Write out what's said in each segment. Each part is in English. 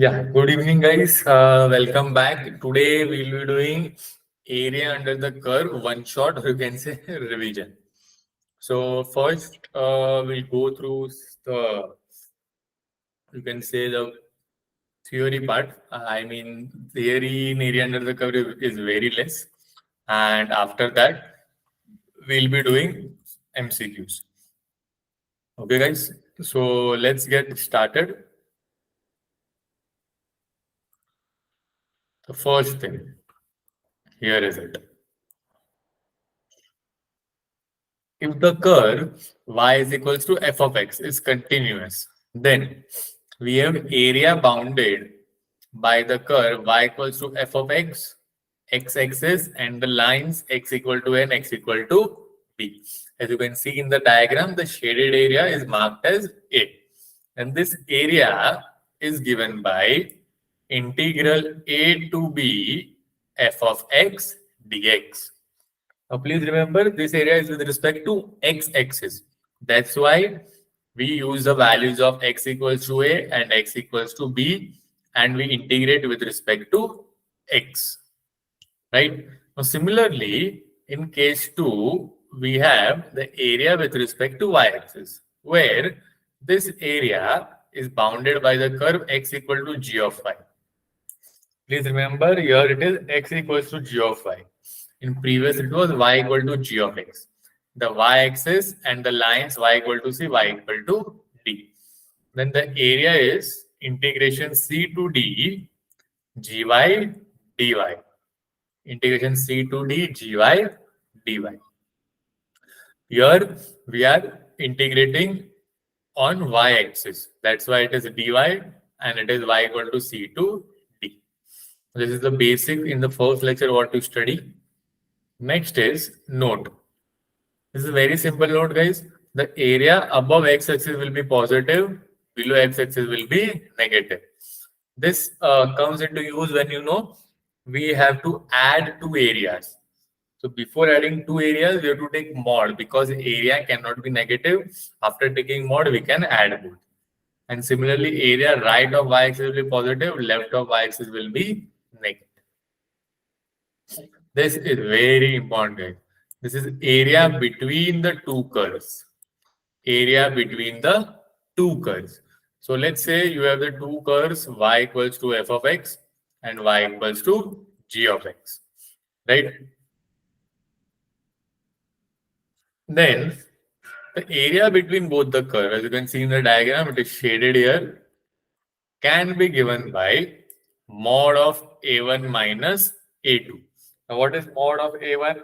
Yeah, good evening, guys. Welcome back. Today we'll be doing area under the curve, one shot, or you can say revision. So first, we'll go through the, you can say the theory part. I mean, theory in area under the curve is very less, and after that, we'll be doing MCQs. Okay, guys. So let's get started. The first thing here is it. If the curve y is equals to f of x is continuous, then we have area bounded by the curve y equals to f of x, x-axis, and the lines x equal to n, x equal to b. As you can see in the diagram, the shaded area is marked as A. And this area is given by integral a to b f of x dx. Now, please remember this area is with respect to x-axis. That's why we use the values of x equals to a and x equals to b, and we integrate with respect to x. Right? Now, similarly, in case 2, we have the area with respect to y-axis, where this area is bounded by the curve x equal to g of y. Please remember here it is x equals to g of y. In previous it was y equal to g of x. The y-axis and the lines y equal to c, y equal to d. Then the area is integration c to d gy dy. Integration c to d gy dy. Here we are integrating on y-axis. That's why it is dy and it is y equal to c to d. This is the basic in the first lecture what to study. Next is note. This is a very simple note, guys. The area above x-axis will be positive, below x-axis will be negative. This comes into use when we have to add two areas. So before adding two areas, we have to take mod because area cannot be negative. After taking mod, we can add both. And similarly, area right of y-axis will be positive, left of y-axis will be negative. This is very important. This is area between the two curves. Area between the two curves. So let's say you have the two curves y equals to f of x and y equals to g of x. Right? Then the area between both the curves, as you can see in the diagram, it is shaded here, can be given by mod of a1 minus a2. Now, what is mod of a1?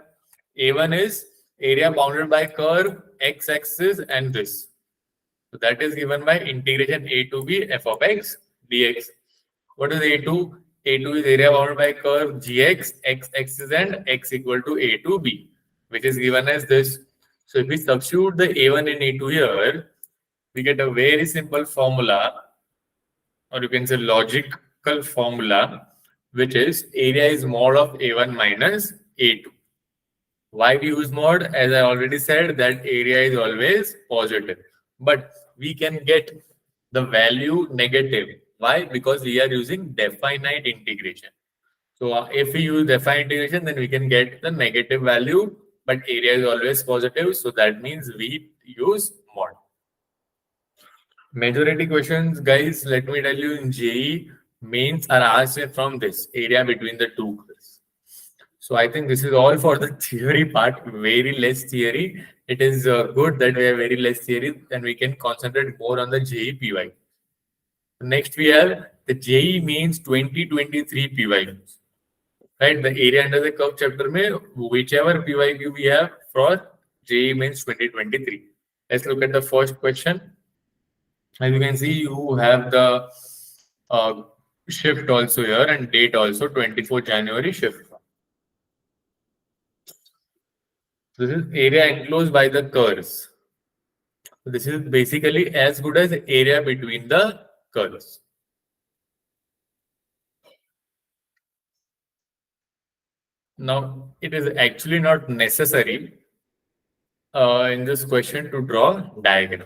A1 is area bounded by curve x-axis and this. So that is given by integration a to b f of x dx. What is a2? A2 is area bounded by curve gx, x-axis and x equal to a to b, which is given as this. So if we substitute the a1 and a2 here, we get a very simple formula, or you can say logical formula, which is area is mod of a1 minus a2. Why we use mod? As I already said, that area is always positive. But we can get the value negative. Why? Because we are using definite integration. So if we use definite integration, then we can get the negative value, but area is always positive. So that means we use mod. Majority questions, guys, let me tell you, in JEE, mains are asked from this area between the two curves. So I think this is all for the theory part, very less theory. It is good that we have very less theory and we can concentrate more on the JEE PY. Next we have the JEE Mains 2023 PYQs. Right, the area under the curve chapter mein, whichever PYQ we have for JEE Mains 2023. Let's look at the first question. As you can see, you have the shift also here and date also 24 January shift. This is area enclosed by the curves. So this is basically as good as area between the curves. Now, it is actually not necessary in this question to draw diagram.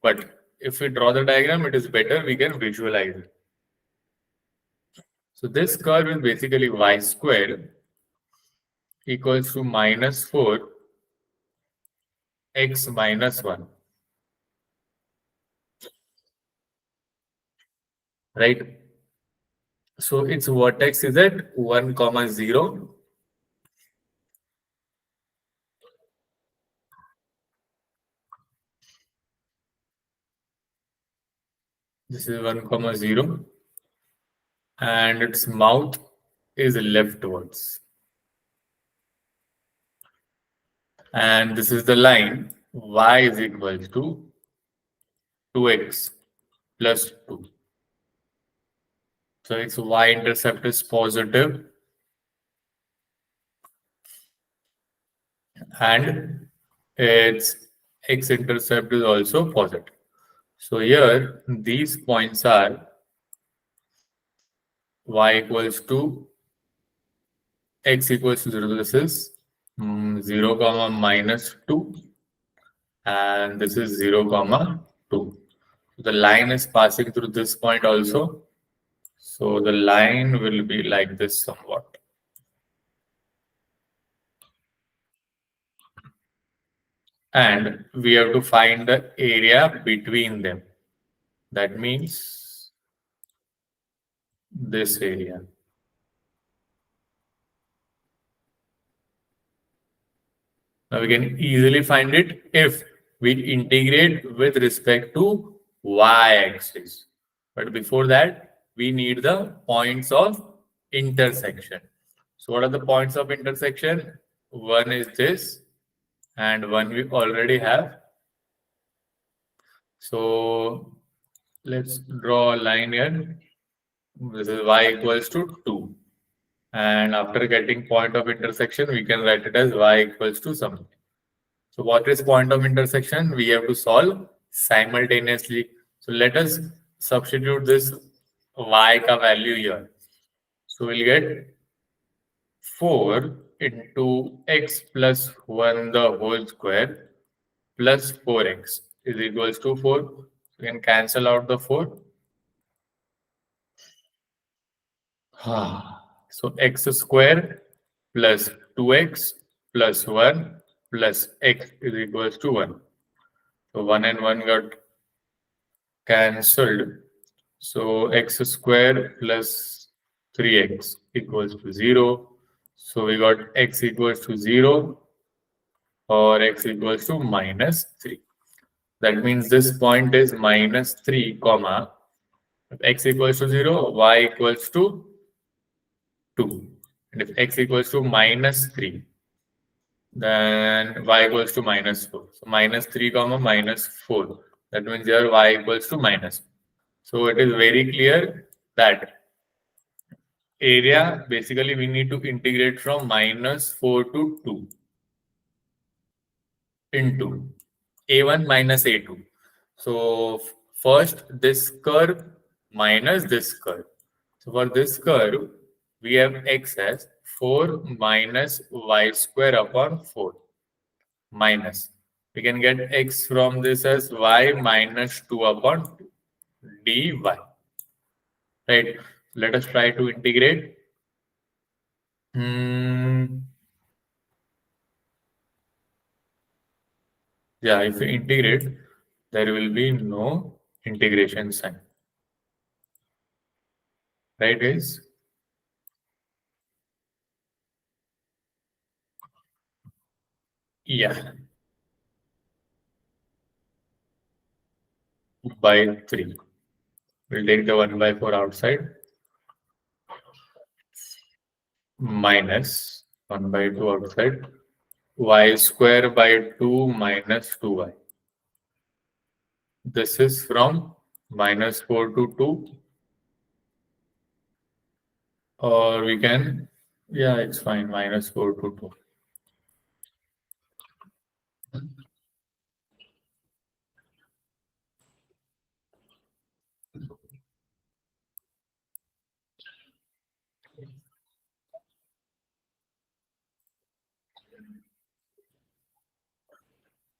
But if we draw the diagram, it is better, we can visualize it. So this curve is basically y square equals to minus 4 x minus 1. Right? So its vertex is at 1, 0. This is 1, 0. And its mouth is leftwards. And this is the line y is equal to 2x plus 2. So its y-intercept is positive and its x-intercept is also positive. So here these points are y equals to x equals to 0. This is 0 comma minus 2 and this is 0 comma 2. The line is passing through this point also. So the line will be like this somewhat. And we have to find the area between them. That means this area. Now we can easily find it if we integrate with respect to y-axis. But before that, we need the points of intersection. So what are the points of intersection? One is this, and one we already have. So let's draw a line here. This is y equals to 2. And after getting point of intersection, we can write it as y equals to something. So what is point of intersection? We have to solve simultaneously. So let us substitute this y ka value here. So we'll get 4 into x plus 1 the whole square plus 4x is equals to 4. We can cancel out the 4. So x square plus 2x plus 1 plus x is equals to 1. So 1 and 1 got cancelled. So x square plus 3x equals to 0. So we got x equals to 0 or x equals to minus 3. That means this point is minus 3, comma. If x equals to 0, y equals to 2. And if x equals to minus 3, then y equals to minus 4. So minus 3 comma minus 4. That means here y equals to minus. So it is very clear that area, basically we need to integrate from minus 4 to 2 into a1 minus a2. So first this curve minus this curve. So for this curve, we have x as 4 minus y square upon 4 minus. We can get x from this as y minus 2 upon 2 dy. Right? Let us try to integrate. Yeah, if we integrate, there will be no integration sign. Right, guys? Yeah. By 3. We'll take the 1 by 4 outside. Minus 1 by 2 outside. Y square by 2 minus 2y. This is from minus 4 to 2. Or we can, yeah, it's fine, minus 4 to 2.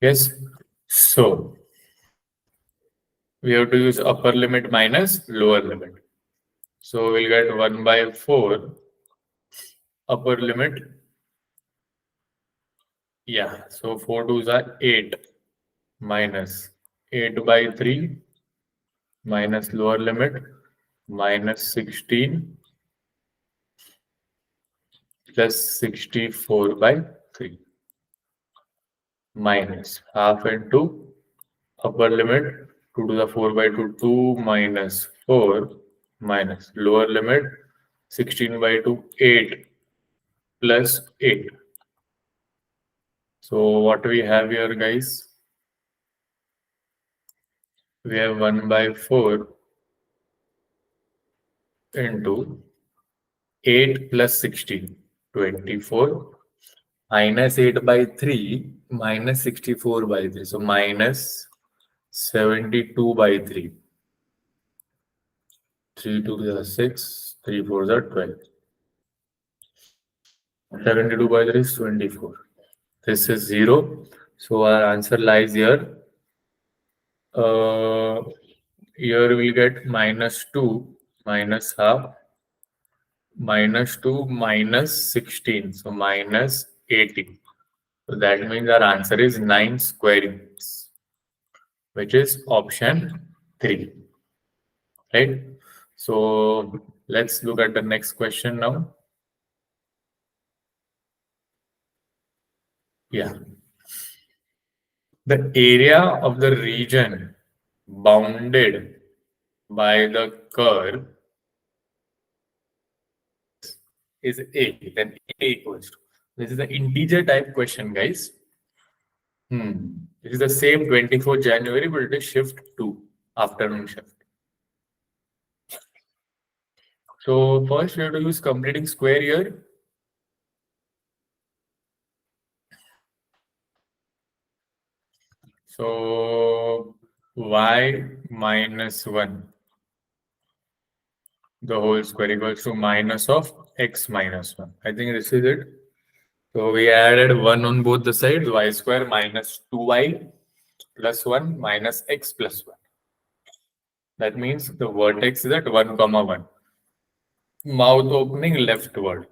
Yes. So we have to use upper limit minus lower limit. So we'll get 1 by 4 upper limit. Yeah, so 4 2s are 8 minus 8 by 3 minus lower limit minus 16 plus 64 by 3 minus half into upper limit 2 to the 4 by 2 2 minus 4 minus lower limit 16 by 2 8 plus 8. So what we have here, guys? We have 1 by 4 into 8 plus 16, 24 minus 8 by 3 minus 64 by 3. So minus 72 by 3. 3 2 are 6, 3 4 are 12. 72 by 3 is 24. This is 0. So our answer lies here. Here we'll get minus 2 minus half minus 2 minus 16. So minus 18. So that means our answer is 9 square units, which is option 3. Right? So let's look at the next question now. Yeah. The area of the region bounded by the curve is A. Then A equals to. This is an integer type question, guys. It is the same 24th January, but it is shift 2, afternoon shift. So first we have to use completing square here. So y minus 1, the whole square equals to minus of x minus 1. I think this is it. So we added 1 on both the sides, y square minus 2y plus 1 minus x plus 1. That means the vertex is at 1, 1. Mouth opening leftward.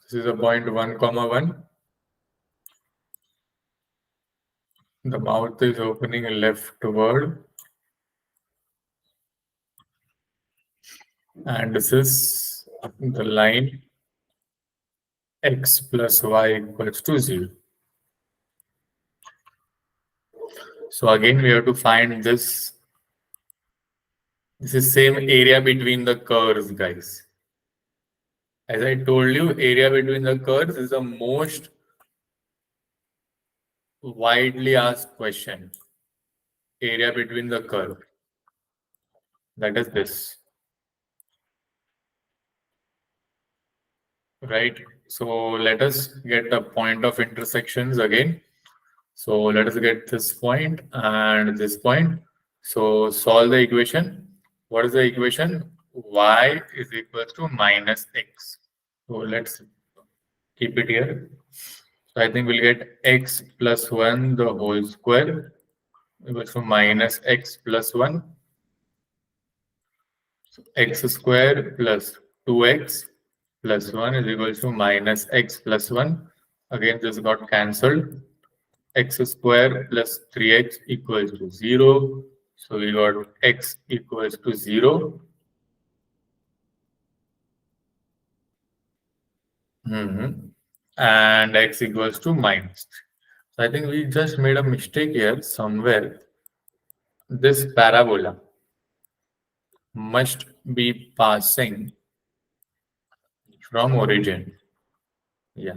This is a point 1, 1. The mouth is opening leftward. And this is the line x plus y equals to 0. So again, we have to find this. This is same area between the curves, guys. As I told you, area between the curves is the most widely asked question. Area between the curve. That is this. Right? So let us get the point of intersections again. So let us get this point and this point. So solve the equation. What is the equation? Y is equal to minus x. So let's keep it here. So I think we'll get x plus 1 the whole square equals to minus x plus 1. So x square plus 2x plus 1 is equal to minus x plus 1. Again, this got cancelled. X square plus 3x equals to 0. So we got x equals to 0. And x equals to minus. So I think we just made a mistake here somewhere. This parabola must be passing from origin. Yeah.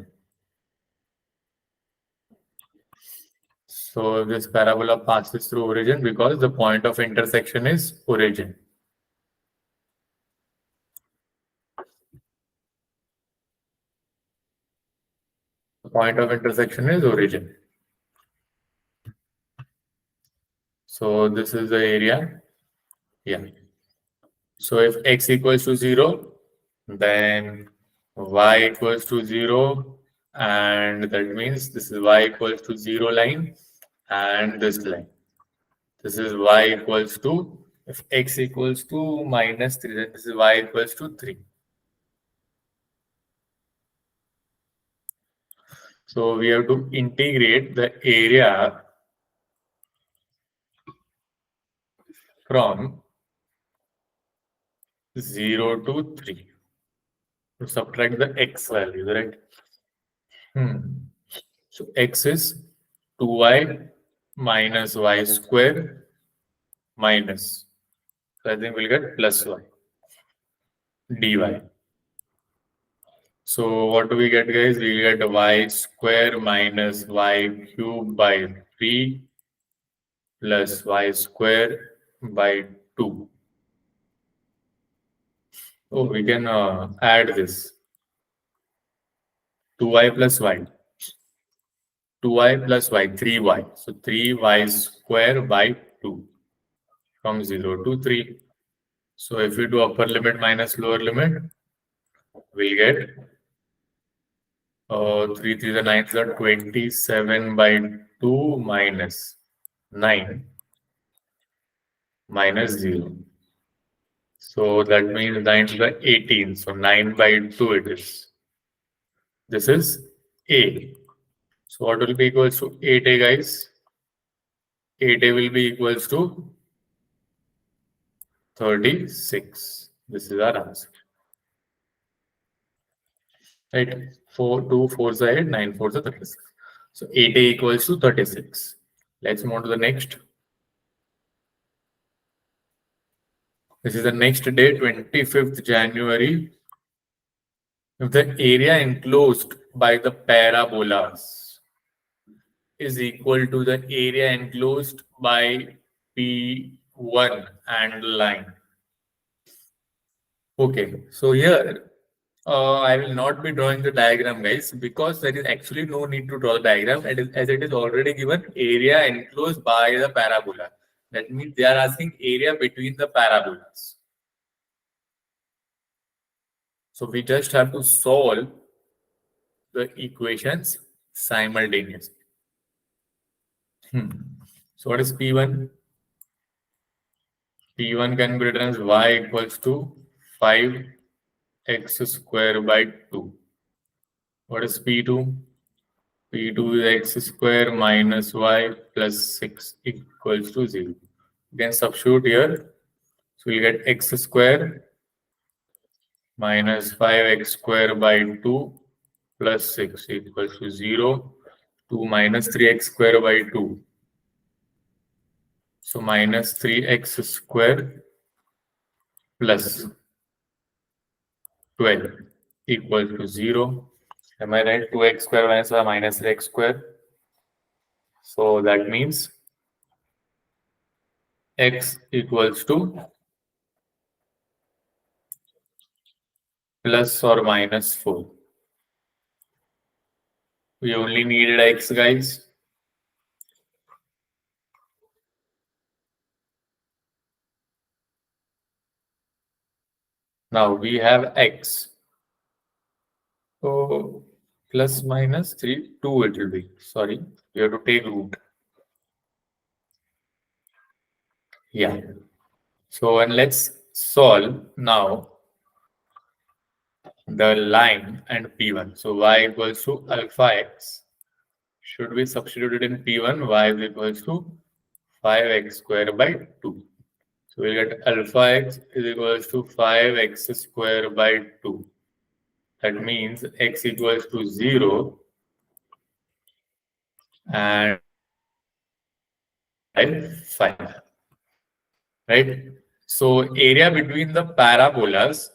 So this parabola passes through origin because the point of intersection is origin. The point of intersection is origin. So this is the area. Yeah. So if x equals to 0, then y equals to 0, and that means this is y equals to 0 line, and this line. This is y equals to, if x equals to minus 3, then this is y equals to 3. So we have to integrate the area from 0 to 3 to subtract the x value, right? So x is 2y minus y square minus. So I think we'll get plus y dy. So what do we get, guys? We get y square minus y cube by 3 plus y square by 2. Oh, we can add this. 2y plus y. 2y plus y, 3y. So 3y square by 2 from 0 to 3. So if we do upper limit minus lower limit, we'll get 3 3 the 9 is 27 by 2 minus 9 minus 0. So that means 9 to the 18. So 9 by 2 it is. This is A. So what will be equals to 8A, guys? 8A will be equals to 36. This is our answer. Right? 4, 2, 4 is 8, 9, 4 is 36. So 8A equals to 36. Let's move on to the next. This is the next day, 25th January. If the area enclosed by the parabolas is equal to the area enclosed by P1 and line. Okay, so here I will not be drawing the diagram, guys, because there is actually no need to draw the diagram as it is already given area enclosed by the parabola. That means they are asking area between the parabolas. So we just have to solve the equations simultaneously. So what is P1? P1 can be written as y equals to 5x square by 2. What is P2? P2 is x square minus y plus 6 equals to 0. You can substitute here. So you get x square minus 5x square by 2 plus 6 equals to 0. 2 minus 3x square by 2. So minus 3x square plus 12 equals to 0. Am I right? 2x square minus 3x square. So that means x equals to plus or minus 4. We only needed x, guys. Now we have x. So plus minus 3, 2 it will be. Sorry, we have to take root. Yeah. So and let's solve now the line and P1. So y equals to alpha x should be substituted in P1. Y is equals to 5x square by 2. So we'll get alpha x is equals to 5x square by 2. That means x equals to 0 and 5. Right? So area between the parabolas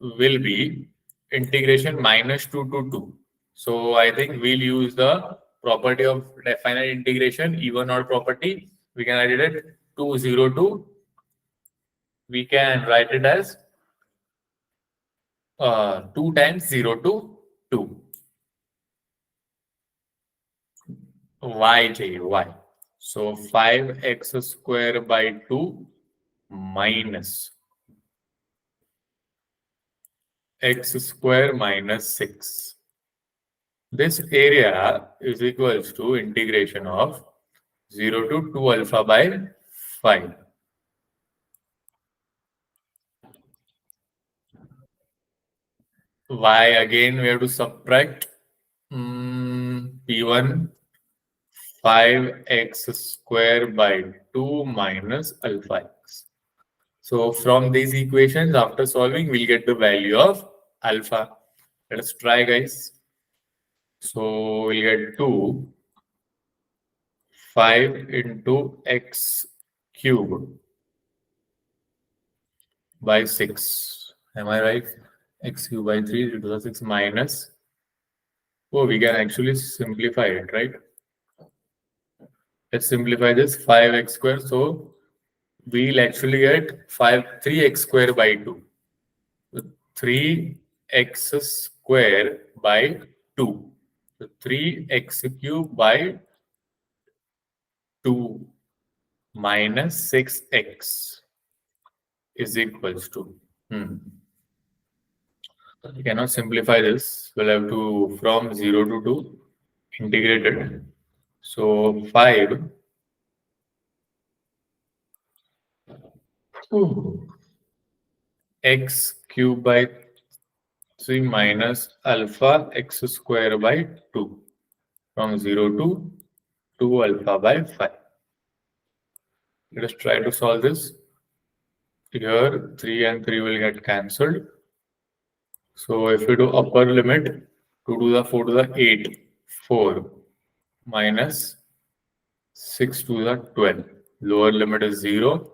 will be integration minus 2 to 2. So I think we'll use the property of finite integration, even odd property. We can write it at 2, 0 to. We can write it as 2 times 0 to 2. Y. So 5x square by 2 minus x square minus 6. This area is equals to integration of 0 to 2 alpha by 5. Y again we have to subtract P1 5x square by 2 minus alpha x. So from these equations, after solving, we'll get the value of alpha. Let us try, guys. So we'll get 2, 5 into x cubed by 6. Am I right? X cubed by 3 to the 6 minus. Oh, we can actually simplify it, right? Let's simplify this 5x square. So we'll actually get 3x square by 2. So 3x square by 2. So 3x cube by 2 minus 6x is equals to. We cannot simplify this. We'll have to from 0 to 2 integrate it. So 5 x cube by 3 minus alpha x square by 2 from 0 to 2 alpha by 5. Let us try to solve this. Here 3 and 3 will get cancelled. So if we do upper limit 2 to the 4 to the 8, 4 minus 6 to the 12. Lower limit is 0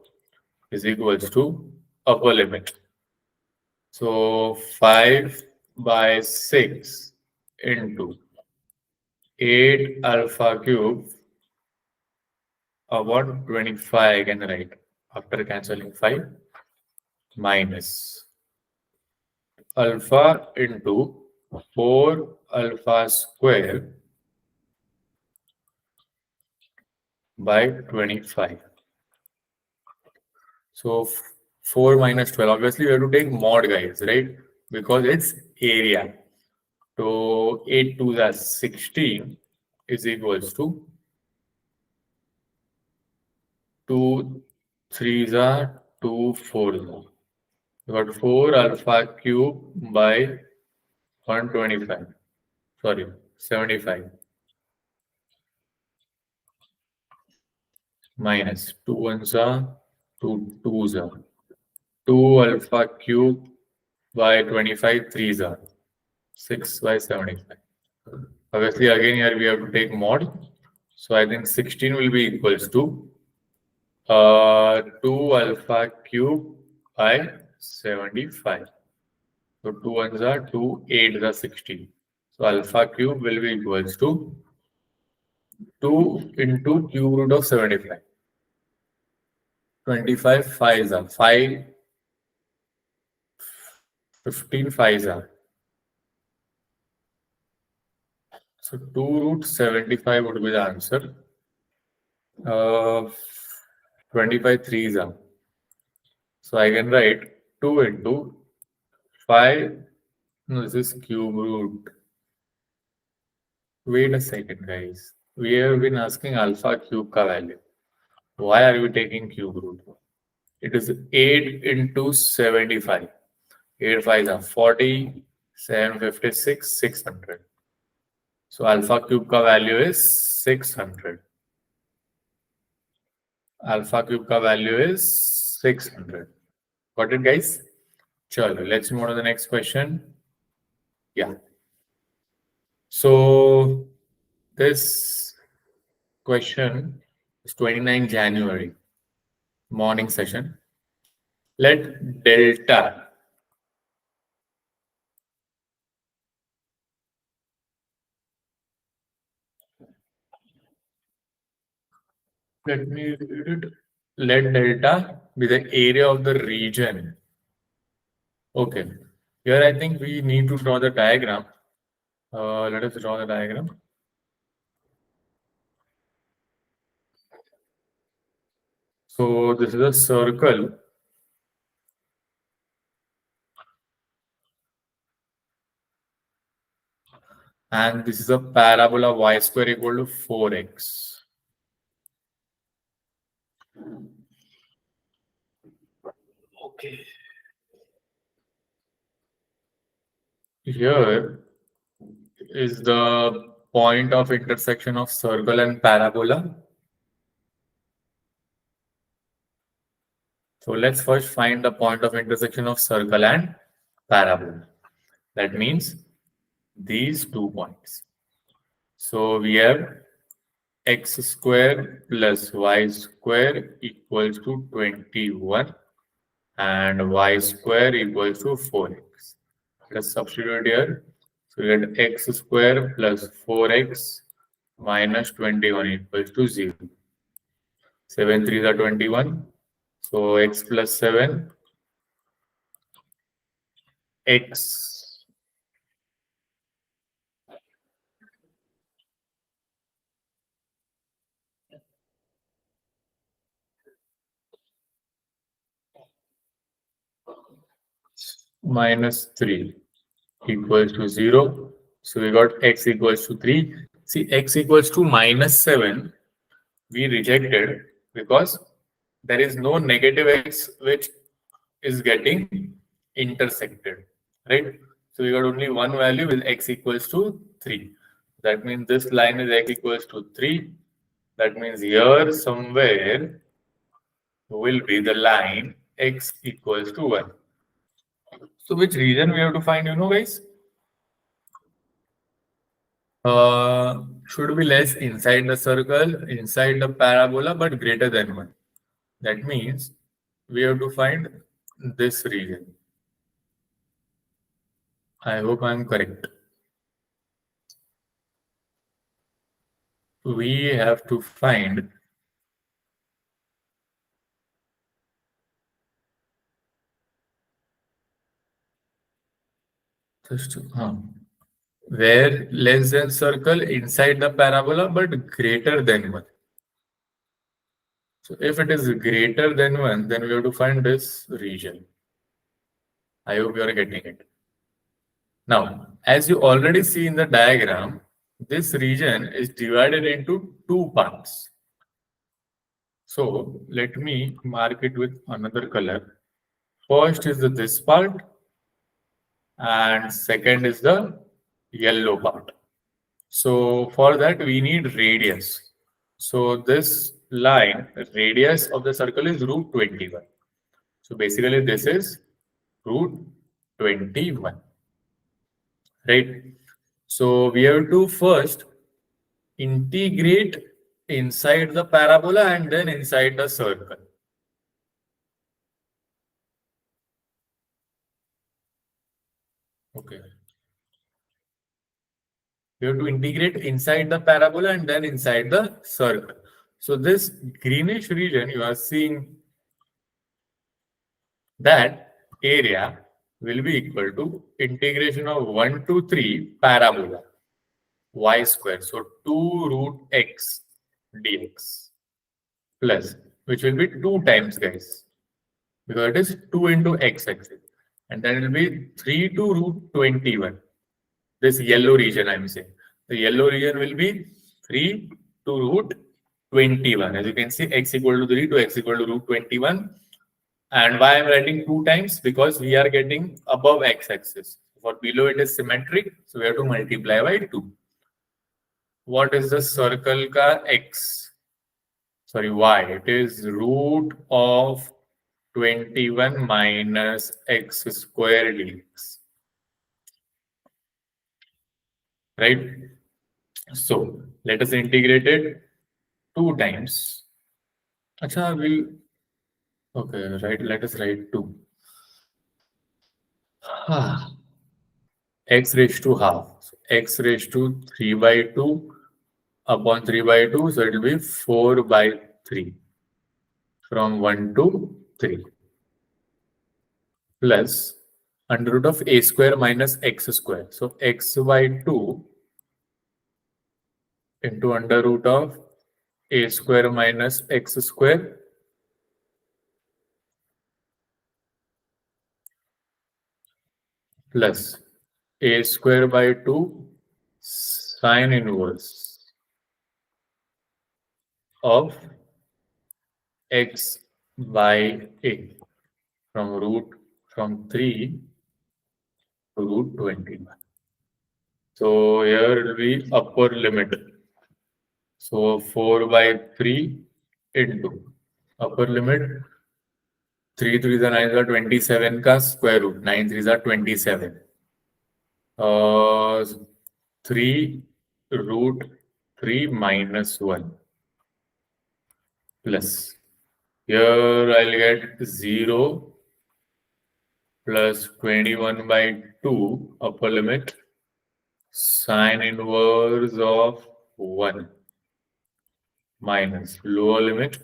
is equals to upper limit. So 5 by 6 into 8 alpha cube about 25 I can write after cancelling 5 minus alpha into 4 alpha square by 25. So 4 minus 12. Obviously, we have to take mod, guys, right? Because it's area. So 8 to the 16 is equals to 2 3s are 2 4s. We got 4 alpha cube by 125. Sorry, 75 minus 2 1s are 2 2s are 2 alpha cube by 25 3s are 6 by 75. Obviously, again here we have to take mod. So I think 16 will be equals to 2 alpha cube by 75. So 2 ones are 2, 8 is 16. So alpha cube will be equals to 2 into cube root of 75. 25 5s are 5, 15 5s are. So 2 root 75 would be the answer. 25 3s are. So I can write 2 into 5. No, this is cube root. Wait a second, guys. We have been asking alpha cube ka value. Why are we taking cube root? It is 8 into 75. 8 5s are 40, 756, 600. So alpha cube ka value is 600. Alpha cube ka value is 600. Got it, guys? Chalo, let's move on to the next question. Yeah. So this question is 29 January morning session. Let delta let me read it. Let delta be the area of the region. Okay. Here I think we need to draw the diagram. Let us draw the diagram. So this is a circle. and this is a parabola y square equal to 4x. Okay. Here is the point of intersection of circle and parabola. So let's first find the point of intersection of circle and parabola. That means these 2 points. So we have x square plus y square equals to 21 and y square equals to 4x. Let's substitute here. So we get x square plus 4x minus 21 equals to 0. 7 3 are 21. So x plus 7, x minus 3 equals to 0. So we got x equals to 3. See, x equals to minus 7, we rejected because there is no negative x which is getting intersected, right? So we got only one value with x equals to 3. That means this line is x equals to 3. That means here somewhere will be the line x equals to 1. So which region we have to find, guys? Should be less inside the circle, inside the parabola, but greater than 1. That means we have to find this region. I hope I'm correct. We have to find just where less than circle inside the parabola but greater than 1. So if it is greater than 1, then we have to find this region. I hope you are getting it. Now, as you already see in the diagram, this region is divided into 2 parts. So let me mark it with another color. First is this part, and second is the yellow part. So for that we need radius. So this line, radius of the circle is root 21. So basically this is root 21, right? So we have to first integrate inside the parabola and then inside the circle. Okay. We have to integrate inside the parabola and then inside the circle. So this greenish region you are seeing, that area will be equal to integration of 1 to 3 parabola y square. So 2 root x dx plus, which will be 2 times, guys, because it is 2 into x axis. And then it will be 3 to root 21. This yellow region I'm saying. The yellow region will be 3 to root 21. As you can see, x equal to 3 to x equal to root 21. And why I'm writing 2 times? Because we are getting above x-axis. For below it is symmetric, so we have to multiply by 2. What is the circle ka x? Sorry, y. It is root of 21 minus x square dx. Right? So let us integrate it 2 times. Acha, okay, right, let us write 2. X raised to half. So x raised to 3 by 2 upon 3 by 2. So it will be 4 by 3 from 1 to 3 plus under root of a square minus x square. So x by 2 into under root of a square minus x square plus a square by 2 sine inverse of x by a from 3 to root 21. So here it will be upper limit. So 4 by 3 into upper limit 3 3 is 9 is 27 का square root 9 3 is 27. 3 root 3 minus 1 plus. Here I'll get 0 plus 21 by 2 upper limit sine inverse of 1 minus lower limit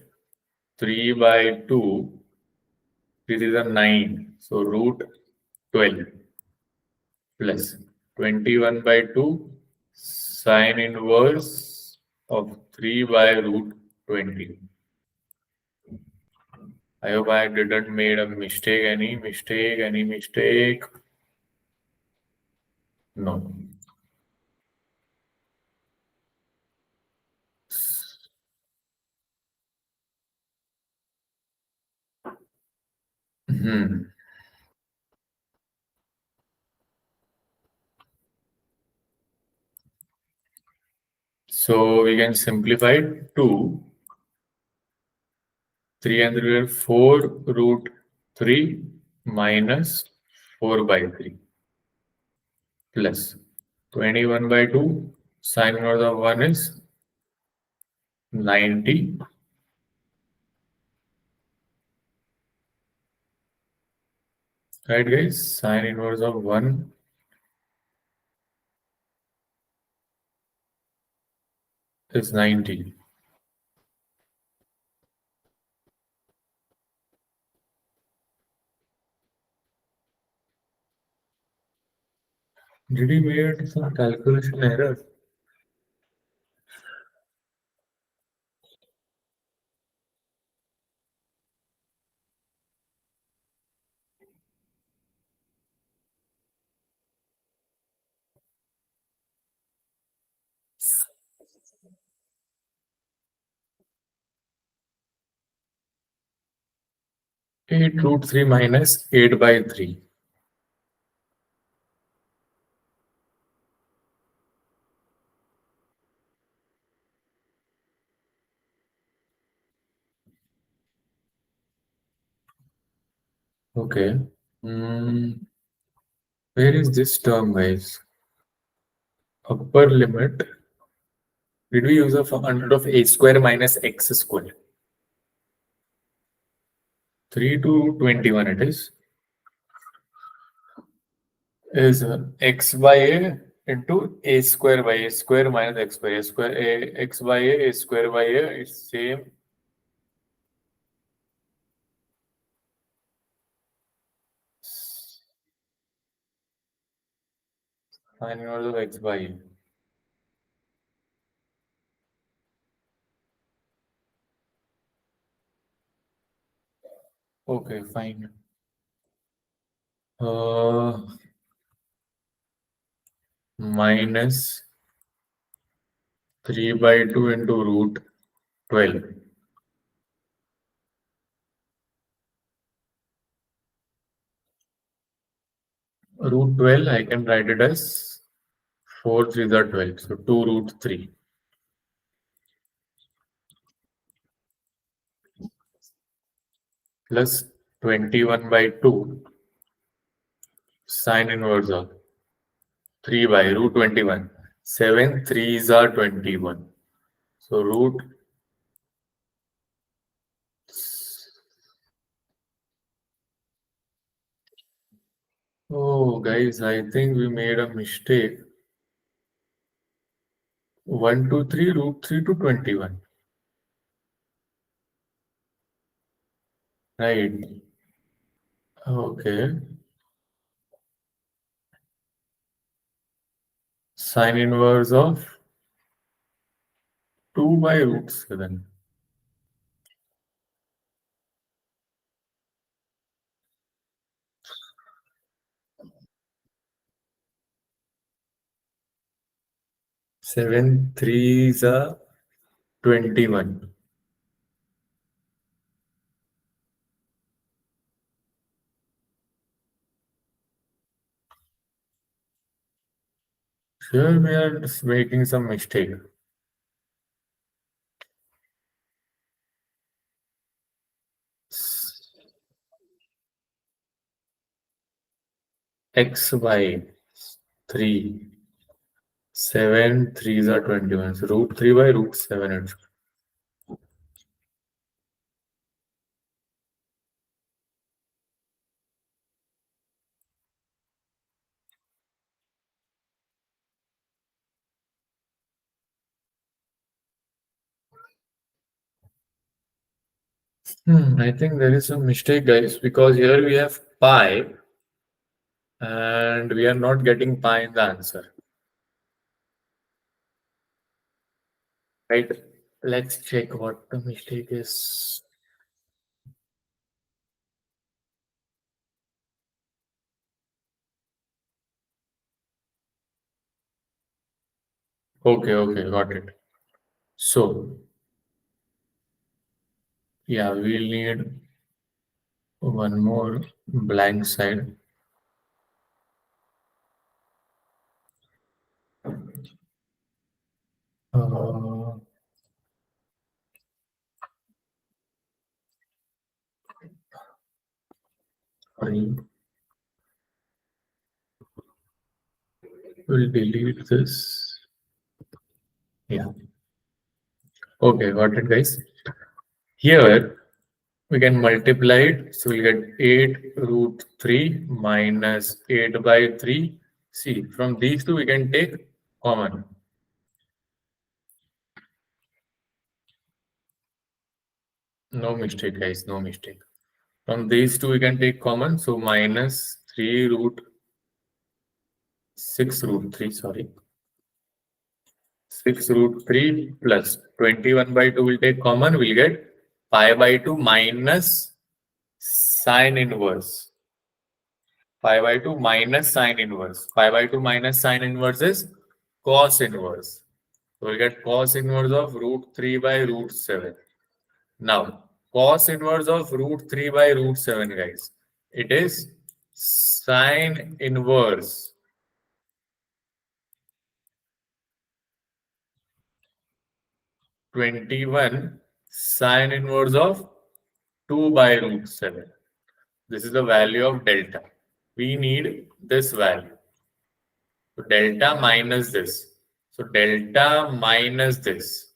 3 by 2. This is a 9. So root 12 plus 21 by 2 sine inverse of 3 by root 20. I hope I didn't made a mistake. Any mistake? Any mistake? No. Hmm. So we can simplify it to 304 root 3 minus 4 by 3 plus 21 by 2 sine inverse of 1 is 90. Right, guys? Sine inverse of 1 is 90. Did he made some calculation error? Eight root 3 minus 8 by 3. Okay. Where is this term, guys? Upper limit. Did we use a under of a square minus x square? 3 to 21 it is x by a into a square minus x square. A square a x by a square by a is same. Sine inverse of x by a. Okay, fine. Minus 3 by 2 into root 12. Root 12, I can write it as 4 3 are 12. So 2 root 3 plus 21 by 2 sine inverse of 3 by root 21. 7 3s are 21. So root. Oh, guys, I think we made a mistake. 1 2 3 root 3 to 21. Right. Okay. Sine inverse of 2 by root 7. 7 3s are 21. Here we are just making some mistake. X by 3. 7 3s are 21. So root 3 by root 7. I think there is some mistake, guys, because here we have pi and we are not getting pi in the answer. Right? Let's check what the mistake is. Okay, got it. So, yeah, we'll need one more blank side. Uh, Sorry, we'll delete this. Yeah. Okay, got it, guys. Here we can multiply it. So we get 8 root 3 minus 8 by 3. See, from these two we can take common. No mistake, guys, no mistake. From these two we can take common. So minus 3 root 6 root 3, sorry. 6 root 3 plus 21 by 2 will take common. We'll get pi by 2 minus sine inverse. Pi by 2 minus sine inverse. Pi by 2 minus sine inverse is cos inverse. So we'll get cos inverse of root 3 by root 7. Now, cos inverse of root 3 by root 7, guys. It is sine inverse 21 sine inverse of 2 by root 7. This is the value of delta. We need this value. So delta minus this. So delta minus this.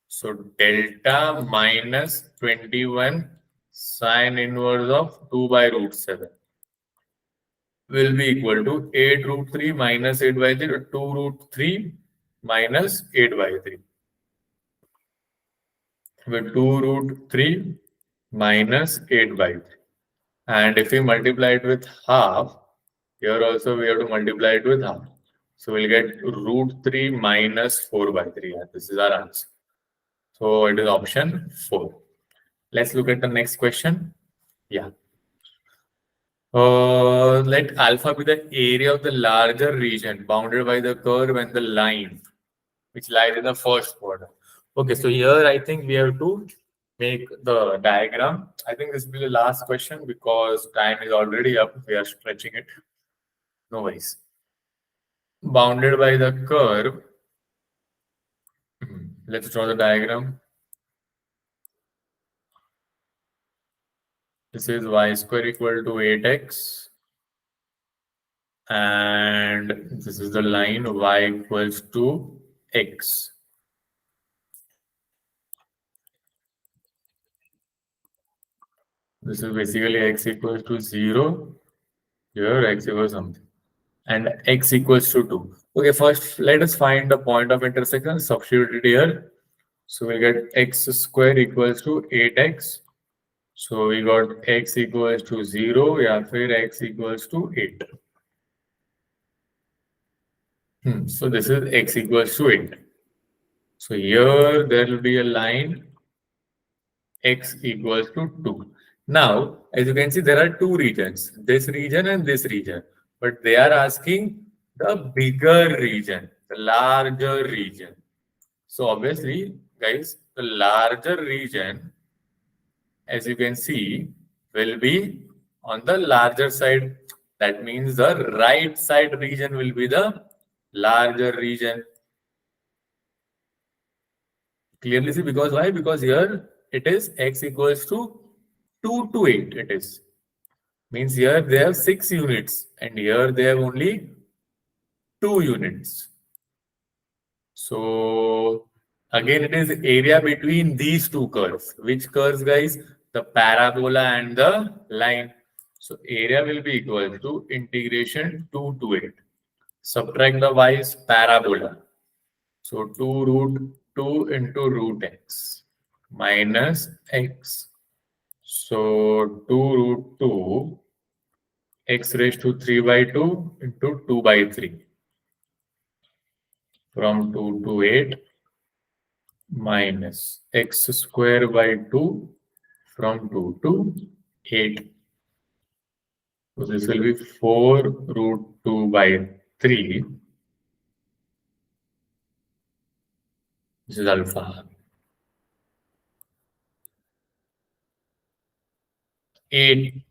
So delta minus 21 sine inverse of 2 by root 7 will be equal to 8 root 3 minus 8 by 3, 2 root 3 minus 8 by 3. With 2 root 3 minus 8 by 3. And if we multiply it with half, here also we have to multiply it with half. So we'll get root 3 minus 4 by 3. And this is our answer. So it is option 4. Let's look at the next question. Yeah. Let alpha be the area of the larger region bounded by the curve and the line which lies in the first quadrant. Okay, so here I think we have to make the diagram. I think this will be the last question because time is already up. We are stretching it. No worries. Bounded by the curve. Let's draw the diagram. This is y square equal to 8x. And this is the line y equals to x. This is basically x equals to 0. Here x equals something. And x equals to 2. Okay, first let us find the point of intersection. Substitute it here. So we get x square equals to 8x. So we got x equals to 0. Yeah, x equals to 8. So this is x equals to 8. So here there will be a line x equals to 2. Now, as you can see, there are two regions, this region and this region. But they are asking the bigger region. the larger region. So obviously, guys, the larger region, as you can see, will be on the larger side. That means the right side region will be the larger region. Clearly see, because why? Because here it is x equals to 2 to 8. It is. Means here they have 6 units and here they have only 2 units. So again, it is area between these two curves. Which curves, guys? The parabola and the line. So area will be equal to integration 2 to 8. Subtract the y's parabola. So 2 root 2 into root x minus x. So 2 root 2 x raised to 3 by 2 into 2 by 3. From 2 to 8 minus x square by 2 from 2 to 8. So this will be 4 root 2 by 3. This is alpha. 8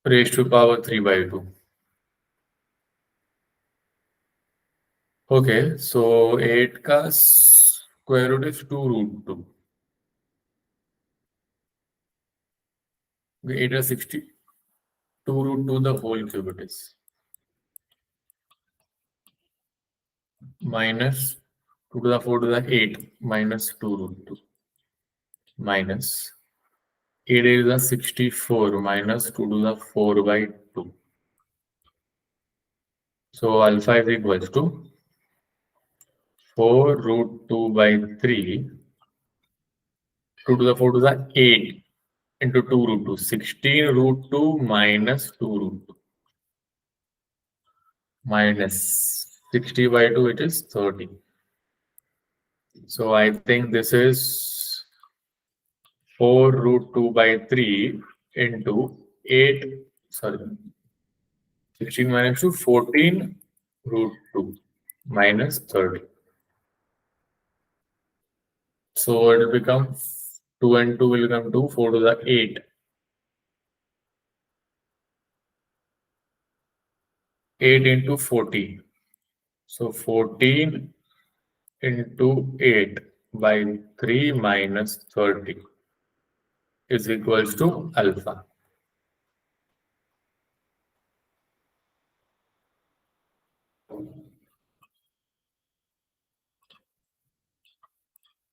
raised to power 3 by 2. Okay, so 8 ka square root is 2 root 2. 8 is 60. 2 root 2 the whole cube it is. Minus 2 to the 4 to the 8 minus 2 root 2. Minus 8 is the 64 minus 2 to the 4 by 2. So alpha is equals to 4 root 2 by 3, 2 to the 4 to the 8 into 2 root 2, 16 root 2 minus 2 root 2 minus 60 by 2, it is 30. So I think this is 4 root 2 by 3 into 8, sorry, 16 minus 2, 14 root 2 minus 30. So it will become 2 and 2 will become 2, 4 to the 8. 8 into 14. So 14 into 8 by 3 minus 30 is equals to alpha.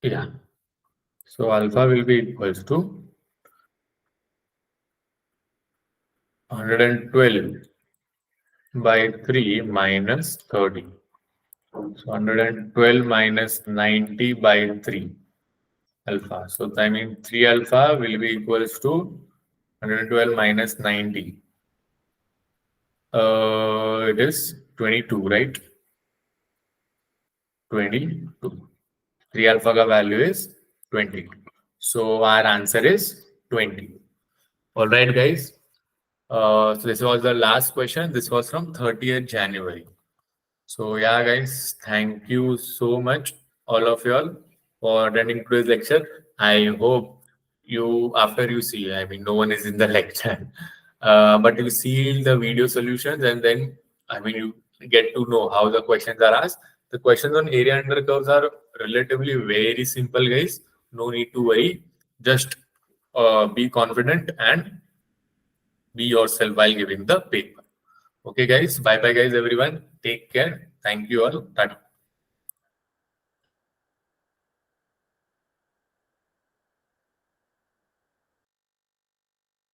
Yeah. So alpha will be equals to 112 by 3 minus 30. So 112 minus 90 by 3 alpha. So I mean 3 alpha will be equals to 112 minus 90. It is 22, right? 22. 3 alpha ka value is 20. So our answer is 20. All right, guys. So this was the last question. This was from 30th January. So yeah, guys, thank you so much, all of y'all, for attending today's lecture. I hope you, after you see, I mean, no one is in the lecture, but you see the video solutions and then, I mean, you get to know how the questions are asked. The questions on area under curves are relatively very simple, guys. No need to worry. Just be confident and be yourself while giving the paper. Okay, guys. Bye bye, guys, everyone. Take care. Thank you all. Tata.